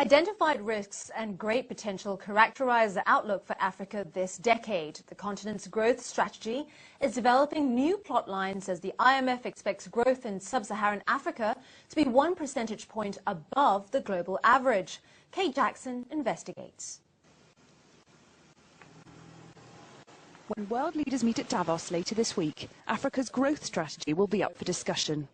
Identified risks and great potential characterize the outlook for Africa this decade. The continent's growth strategy is developing new plot lines as the IMF expects growth in sub-Saharan Africa to be 1 percentage point above the global average. Kate Jackson investigates. When world leaders meet at Davos later this week, Africa's growth strategy will be up for discussion.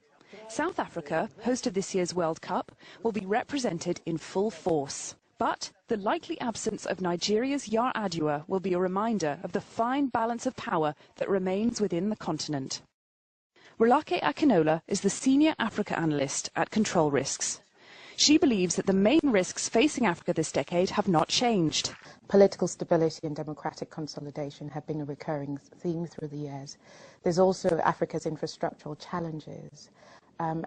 South Africa, host of this year's World Cup, will be represented in full force. But the likely absence of Nigeria's Yar'Adua will be a reminder of the fine balance of power that remains within the continent. Rolake Akinola is the senior Africa analyst at Control Risks. She believes that the main risks facing Africa this decade have not changed. Political stability and democratic consolidation have been a recurring theme through the years. There's also Africa's infrastructural challenges,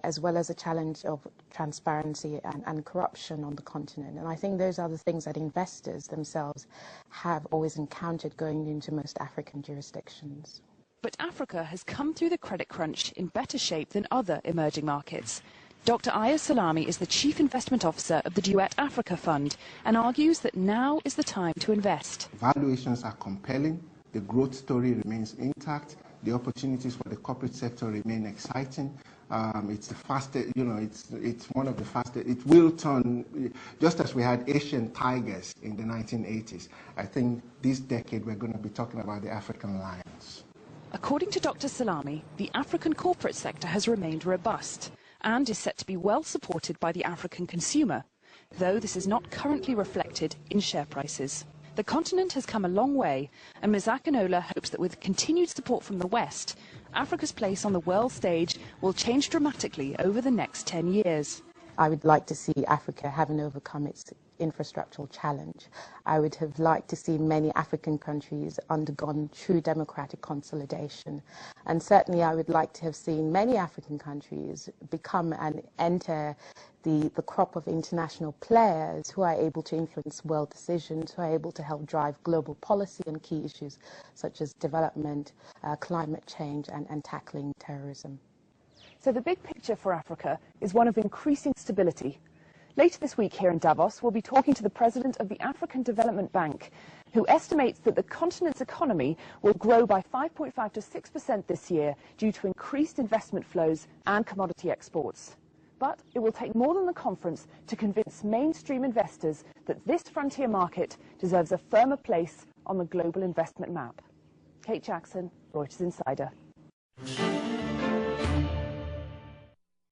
as well as a challenge of transparency and corruption on the continent. And I think those are the things that investors themselves have always encountered going into most African jurisdictions. But Africa has come through the credit crunch in better shape than other emerging markets. Dr. Aya Salami is the Chief Investment Officer of the Duet Africa Fund and argues that now is the time to invest. Valuations are compelling, the growth story remains intact, the opportunities for the corporate sector remain exciting. It's the fastest, it's one of the fastest. It will turn, just as we had Asian tigers in the 1980s. I think this decade we're going to be talking about the African lions. According to Dr. Salami, the African corporate sector has remained robust and is set to be well supported by the African consumer, though this is not currently reflected in share prices. The continent has come a long way, and Ms. Akinola hopes that with continued support from the West, Africa's place on the world stage will change dramatically over the next 10 years. I would like to see Africa having overcome its infrastructural challenge. I would have liked to see many African countries undergone true democratic consolidation. And certainly I would like to have seen many African countries become and enter the crop of international players who are able to influence world decisions, who are able to help drive global policy on key issues such as development, climate change and tackling terrorism. So the big picture for Africa is one of increasing stability. Later this week here in Davos, we'll be talking to the president of the African Development Bank, who estimates that the continent's economy will grow by 5.5 to 6% this year due to increased investment flows and commodity exports. But it will take more than the conference to convince mainstream investors that this frontier market deserves a firmer place on the global investment map. Kate Jackson, Reuters Insider.